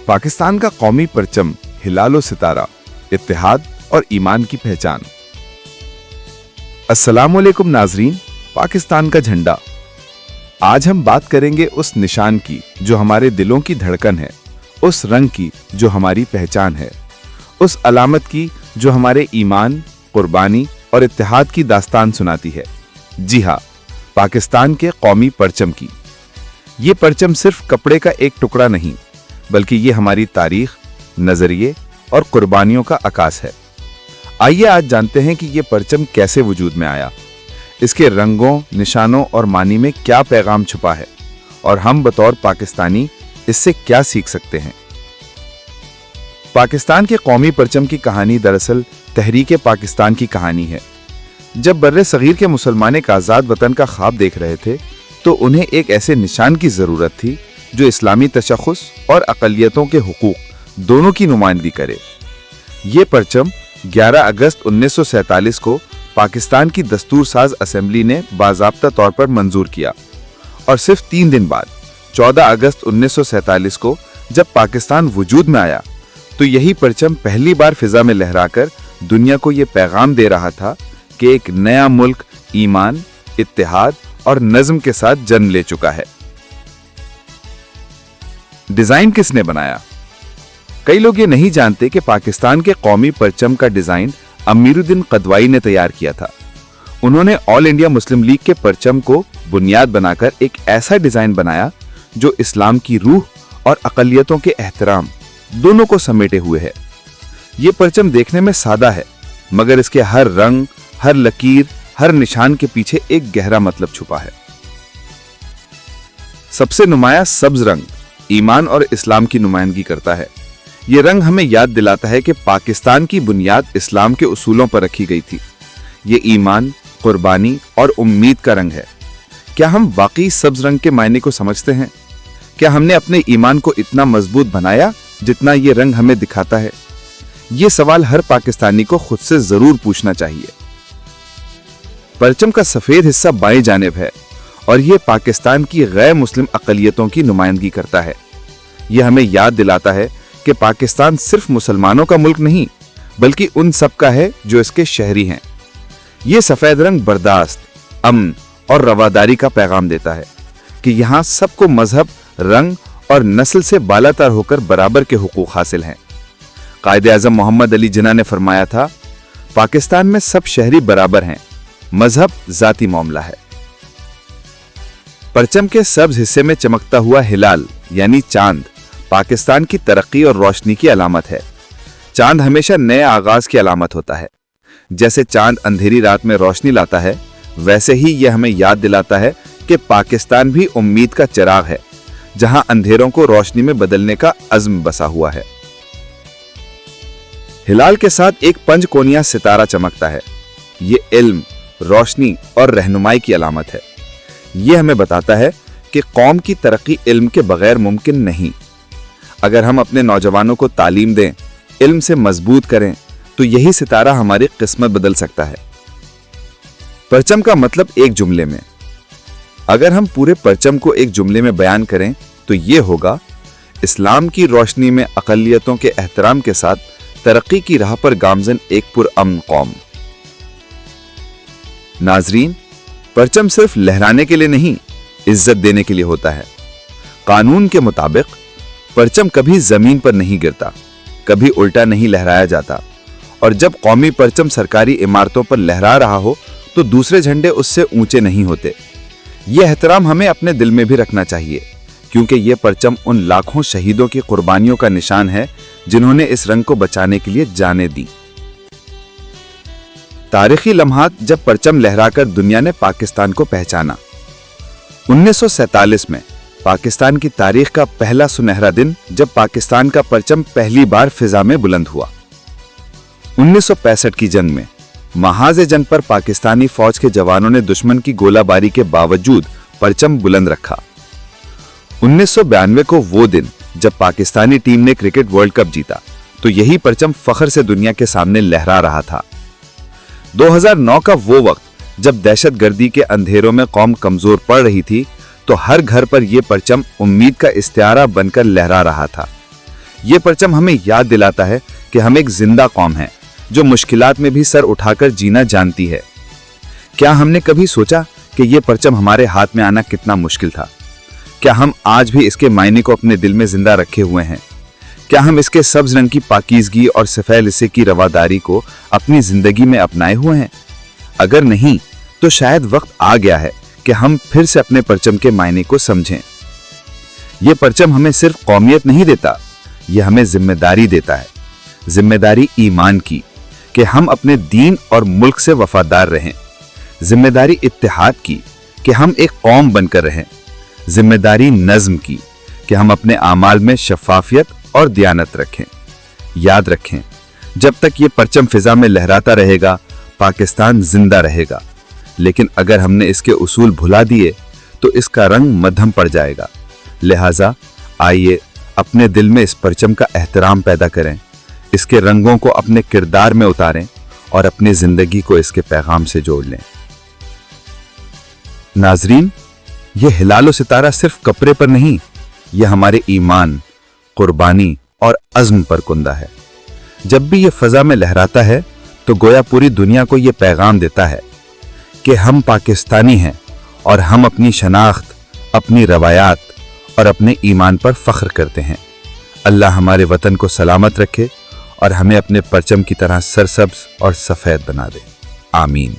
पाकिस्तान का कौमी परचम हिलाल और सितारा, इत्तेहाद और ईमान की पहचान। अस्सलामुअलैकुम नाजरीन, पाकिस्तान का झंडा। आज हम बात करेंगे उस निशान की जो हमारे दिलों की धड़कन है, उस रंग की जो हमारी पहचान है, उस अलामत की जो हमारे ईमान, कुर्बानी और इत्तेहाद की दास्तान सुनाती है। जी हाँ, पाकिस्तान के कौमी परचम की। ये परचम सिर्फ कपड़े का एक टुकड़ा नहीं, बल्कि ये हमारी तारीख, नजरिए और कुर्बानियों का अकास है। आइए आज जानते हैं कि ये परचम कैसे वजूद में आया, इसके रंगों, निशानों और मानी में क्या पैगाम छुपा है और हम बतौर पाकिस्तानी इससे क्या सीख सकते हैं। पाकिस्तान के कौमी परचम की कहानी दरअसल तहरीक पाकिस्तान की कहानी है। जब बर्रे सगीर के मुसलमान एक आज़ाद वतन का ख्वाब देख रहे थे तो उन्हें एक ऐसे निशान की ज़रूरत थी जो इस्लामी तशख़्ख़ुस और अक़लियतों के हुकूक दोनों की नुमाइंदगी करे। ये परचम 11 अगस्त 1947 को पाकिस्तान की दस्तूर साज असेंबली ने बाज़ाब्ता तौर पर मंजूर किया और सिर्फ 3 दिन बाद 14 अगस्त 1947 को जब पाकिस्तान वजूद में आया तो यही परचम पहली बार फिजा में लहराकर दुनिया को ये पैगाम दे रहा था कि एक नया मुल्क ईमान, इत्तेहाद और नज़्म के साथ जन्म ले चुका है। डिजाइन किसने बनाया? कई लोग ये नहीं जानते कि पाकिस्तान के कौमी परचम का डिजाइन अमीरुद्दीन क़दवाई ने तैयार किया था। उन्होंने ऑल इंडिया मुस्लिम लीग के परचम को बुनियाद बनाकर एक ऐसा डिजाइन बनाया जो इस्लाम की रूह और अक़लियतों के एहतराम दोनों को समेटे हुए है। ये परचम देखने में सादा है, मगर इसके हर रंग, हर लकीर, हर निशान के पीछे एक गहरा मतलब छुपा है। सबसे नुमाया सब्ज रंग ईमान और इस्लाम की नुमाइंदगी करता है। ये रंग हमें याद दिलाता है कि पाकिस्तान की बुनियाद इस्लाम के उसूलों पर रखी गई थी। ये ईमान, कुर्बानी और उम्मीद का रंग है। क्या हम वाकई सब्ज रंग के मायने को समझते हैं? क्या हमने अपने ईमान को इतना मजबूत बनाया जितना ये रंग हमें दिखाता है? ये सवाल हर पाकिस्तानी को खुद से जरूर पूछना चाहिए। परचम का सफेद हिस्सा बाएं जानिब है और यह पाकिस्तान की गैर मुस्लिम अक़लियतों की नुमाइंदगी करता है। यह हमें याद दिलाता है कि पाकिस्तान सिर्फ मुसलमानों का मुल्क नहीं, बल्कि उन सब का है जो इसके शहरी हैं। यह सफेद रंग बर्दाश्त, अमन और रवादारी का पैगाम देता है कि यहाँ सबको मजहब, रंग और नस्ल से बालातर होकर बराबर के हुकूक हासिल हैं। कायदे आज़म मोहम्मद अली जिन्ना ने फरमाया था, पाकिस्तान में सब शहरी बराबर हैं, मजहब जाती मामला है। परचम के सब्ज हिस्से में चमकता हुआ हिलाल यानी चांद पाकिस्तान की तरक्की और रोशनी की अलामत है। चांद हमेशा नए आगाज की अलामत होता है। जैसे चांद अंधेरी रात में रोशनी लाता है, वैसे ही यह हमें याद दिलाता है कि पाकिस्तान भी उम्मीद का चिराग है, जहां अंधेरों को रोशनी में बदलने का अज़्म बसा हुआ है। हिलाल के साथ एक पंचकोनिया सितारा चमकता है। ये इल्म, रोशनी और रहनुमाई की अलामत है। यह हमें बताता है कि कौम की तरक्की इल्म के बगैर मुमकिन नहीं। अगर हम अपने नौजवानों को तालीम दें, इल्म से मजबूत करें, तो यही सितारा हमारी किस्मत बदल सकता है। परचम का मतलब एक जुमले में। अगर हम पूरे परचम को एक जुमले में बयान करें तो यह होगा, इस्लाम की रोशनी में अक़लियतों के एहतराम के साथ तरक्की की राह पर गामजन एक पुरअमन कौम। नाजरीन, परचम सिर्फ लहराने के लिए नहीं, इज्जत देने के लिए होता है। कानून के मुताबिक परचम कभी जमीन पर नहीं गिरता, कभी उल्टा नहीं लहराया जाता, और जब कौमी परचम सरकारी इमारतों पर लहरा रहा हो तो दूसरे झंडे उससे ऊंचे नहीं होते। यह एहतराम हमें अपने दिल में भी रखना चाहिए, क्योंकि यह परचम उन लाखों शहीदों की कुर्बानियों का निशान है जिन्होंने इस रंग को बचाने के लिए जानें दी। तारीखी लम्हात जब परचम लहराकर दुनिया ने पाकिस्तान को पहचाना। 1947 में पाकिस्तान की तारीख का पहला सुनहरा दिन जब पाकिस्तान का परचम पहली बार फिजा में बुलंद हुआ। 1965 की जंग में महाज़े जंग पर पाकिस्तानी फौज के जवानों ने दुश्मन की गोलाबारी के बावजूद परचम बुलंद रखा। 1992 को वो दिन जब पाकिस्तानी टीम ने क्रिकेट वर्ल्ड कप जीता तो यही परचम फख्र से दुनिया के सामने लहरा रहा था। 2009 का वो वक्त जब दहशतगर्दी के अंधेरों में कौम कमजोर पड़ रही थी तो हर घर पर यह परचम उम्मीद का इस्तियारा बनकर लहरा रहा था। ये परचम हमें याद दिलाता है कि हम एक जिंदा कौम हैं जो मुश्किलात में भी सर उठाकर जीना जानती है। क्या हमने कभी सोचा कि ये परचम हमारे हाथ में आना कितना मुश्किल था? क्या हम आज भी इसके मायने को अपने दिल में जिंदा रखे हुए हैं? क्या हम इसके सब्ज रंग की पाकीज़गी और सफेद लिस्से की रवादारी को अपनी जिंदगी में अपनाए हुए हैं? अगर नहीं, तो शायद वक्त आ गया है कि हम फिर से अपने परचम के मायने को समझें। ये परचम हमें सिर्फ कौमियत नहीं देता, ये हमें जिम्मेदारी देता है। जिम्मेदारी ईमान की कि हम अपने दीन और मुल्क से वफादार रहें। जिम्मेदारी इत्तेहाद की कि हम एक कौम बनकर रहें। जिम्मेदारी नज्म की कि हम अपने आमाल में शफाफियत और दियानत रखें। याद रखें, जब तक ये परचम फिजा में लहराता रहेगा, पाकिस्तान जिंदा रहेगा। लेकिन अगर हमने इसके उसूल भुला दिए तो इसका रंग मध्यम पड़ जाएगा। लिहाजा आइए अपने दिल में इस परचम का एहतराम पैदा करें, इसके रंगों को अपने किरदार में उतारें और अपनी जिंदगी को इसके पैगाम से जोड़ लें। नाजरीन, ये हिलाल सितारा सिर्फ कपड़े पर नहीं, यह हमारे ईमान, कुर्बानी और अज़्म पर कुंदा है। जब भी ये फजा में लहराता है तो गोया पूरी दुनिया को ये पैगाम देता है कि हम पाकिस्तानी हैं और हम अपनी शनाख्त, अपनी रवायात और अपने ईमान पर फख्र करते हैं। अल्लाह हमारे वतन को सलामत रखे और हमें अपने परचम की तरह सरसब्ज और सफ़ेद बना दे। आमीन।